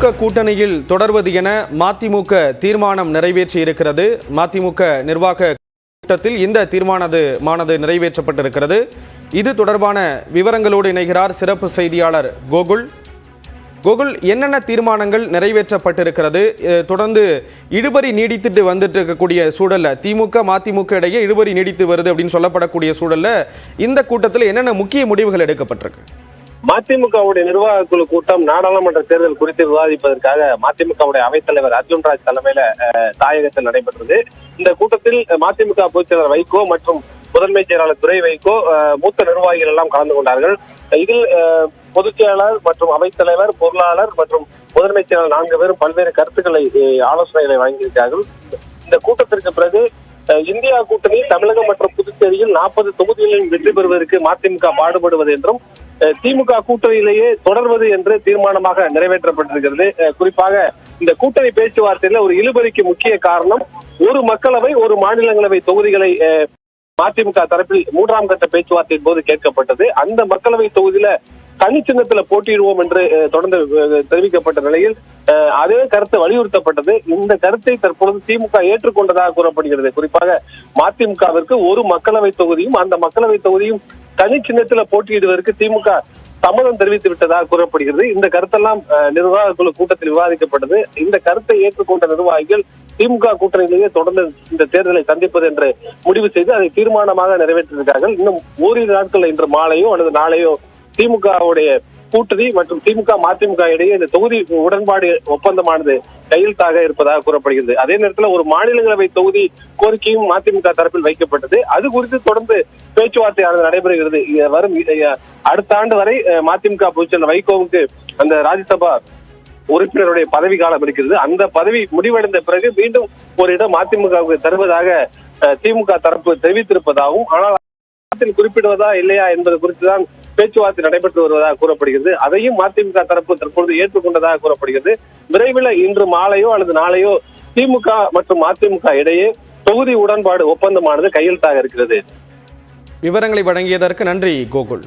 திமுக கூட்டணியில் தொடர்வது என மதிமுக தீர்மானம் நிறைவேற்றியிருக்கிறது. மதிமுக நிர்வாக கூட்டத்தில் இந்த தீர்மானமானது நிறைவேற்றப்பட்டிருக்கிறது. இது தொடர்பான விவரங்களோடு இணைகிறார் சிறப்பு செய்தியாளர் கோகுல். கோகுல், என்னென்ன தீர்மானங்கள் நிறைவேற்றப்பட்டிருக்கிறது? தொடர்ந்து இழுபறி நீடித்துட்டு வந்துட்டு இருக்கக்கூடிய சூழல்ல, திமுக மதிமுக இடையே இழுபறி நீடித்து வருது அப்படின்னு சொல்லப்படக்கூடிய சூழல்ல இந்த கூட்டத்தில் என்னென்ன முக்கிய முடிவுகள் எடுக்கப்பட்டிருக்கு? மதிமுகவுடைய நிர்வாக குழு கூட்டம் நாடாளுமன்ற தேர்தல் குறித்து விவாதிப்பதற்காக மதிமுகவுடைய அவைத்தலைவர் அர்ஜுன்ராஜ் தலைமையில தாயகத்தில் நடைபெற்றது. இந்த கூட்டத்தில் மதிமுக பொதுச் செயலாளர் வைகோ மற்றும் முதன்மை செயலாளர் துரை வைகோ, மூத்த நிர்வாகிகள் எல்லாம் கலந்து கொண்டார்கள். இதில் பொதுச் செயலாளர் மற்றும் அவைத்தலைவர், பொருளாளர் மற்றும் முதன்மை செயலாளர் 4 பேரும் பல்வேறு கருத்துக்களை, ஆலோசனைகளை வழங்கியிருக்கிறார்கள். இந்த கூட்டத்திற்கு பிறகு இந்தியா கூட்டணி தமிழகம் மற்றும் புதுச்சேரியில் 40 தொகுதிகளில் வெற்றி பெறுவதற்கு மதிமுக பாடுபடுவது என்றும் திமுக கூட்டணியிலேயே தொடர்வது என்று தீர்மானமாக நிறைவேற்றப்பட்டிருக்கிறது. குறிப்பாக இந்த கூட்டணி பேச்சுவார்த்தையில ஒரு இழுபறிக்கு முக்கிய காரணம், ஒரு மக்களவை ஒரு மாநிலங்களவை தொகுதிகளை மதிமுக தரப்பில் 3ஆம் கட்ட பேச்சுவார்த்தையின் போது கேட்கப்பட்டது. அந்த மக்களவை தொகுதியில தனி சின்னத்துல போட்டியிடுவோம் என்று தொடர்ந்து தெரிவிக்கப்பட்ட நிலையில் அதே கருத்து வலியுறுத்தப்பட்டது. இந்த கருத்தை தற்பொழுது திமுக ஏற்றுக்கொண்டதாக கூறப்படுகிறது. குறிப்பாக மதிமுகவிற்கு ஒரு மக்களவை தொகுதியும் அந்த மக்களவை தொகுதியும் தனி சின்னத்துல போட்டியிடுவதற்கு திமுக சம்மதம் தெரிவித்து விட்டதாக கூறப்படுகிறது. இந்த கருத்தெல்லாம் நிர்வாக குழு கூட்டத்தில் விவாதிக்கப்பட்டது. இந்த கருத்தை ஏற்றுக்கொண்ட நிர்வாகிகள் திமுக கூட்டணியிலேயே தொடர்ந்து இந்த தேர்தலை சந்திப்பது என்று முடிவு செய்து அதை தீர்மானமாக நிறைவேற்றியிருக்கிறார்கள். இன்னும் ஓரிரு நாட்கள், இன்று மாலையோ அல்லது நாளையோ திமுகவுடைய கூட்டணி மற்றும் திமுக மதிமுக இடையே இந்த தொகுதி உடன்பாடு ஒப்பந்தமானது கையெழுத்தாக இருப்பதாக கூறப்படுகிறது. அதே நேரத்தில் ஒரு மாநிலங்களவை தொகுதி கோரிக்கையும் மதிமுக தரப்பில் வைக்கப்பட்டது. அது குறித்து தொடர்ந்து பேச்சுவார்த்தையானது நடைபெறுகிறது. வரும் அடுத்த ஆண்டு வரை மதிமுக பொதுச்செயலாளர் வைகோவுக்கு அந்த ராஜ்யசபா உறுப்பினருடைய பதவி காலம் இருக்கிறது. அந்த பதவி முடிவடைந்த பிறகு மீண்டும் ஒரு இடம் மதிமுகவுக்கு தருவதாக திமுக தரப்பு தெரிவித்திருப்பதாகவும், ஆனால் குறிப்பிடுவதா இல்லையா என்பது குறித்துதான் பேச்சுவார்த்தை நடைபெற்று வருவதாக கூறப்படுகிறது. அதையும் மதிமுக தரப்பு தற்பொழுது ஏற்றுக்கொண்டதாக கூறப்படுகிறது. விரைவில் இன்று மாலையோ அல்லது நாளையோ திமுக மற்றும் மதிமுக இடையே தொகுதி உடன்பாடு ஒப்பந்தமானது கையெழுத்தாக இருக்கிறது. விவரங்களை வழங்கியதற்கு நன்றி கோகுல்.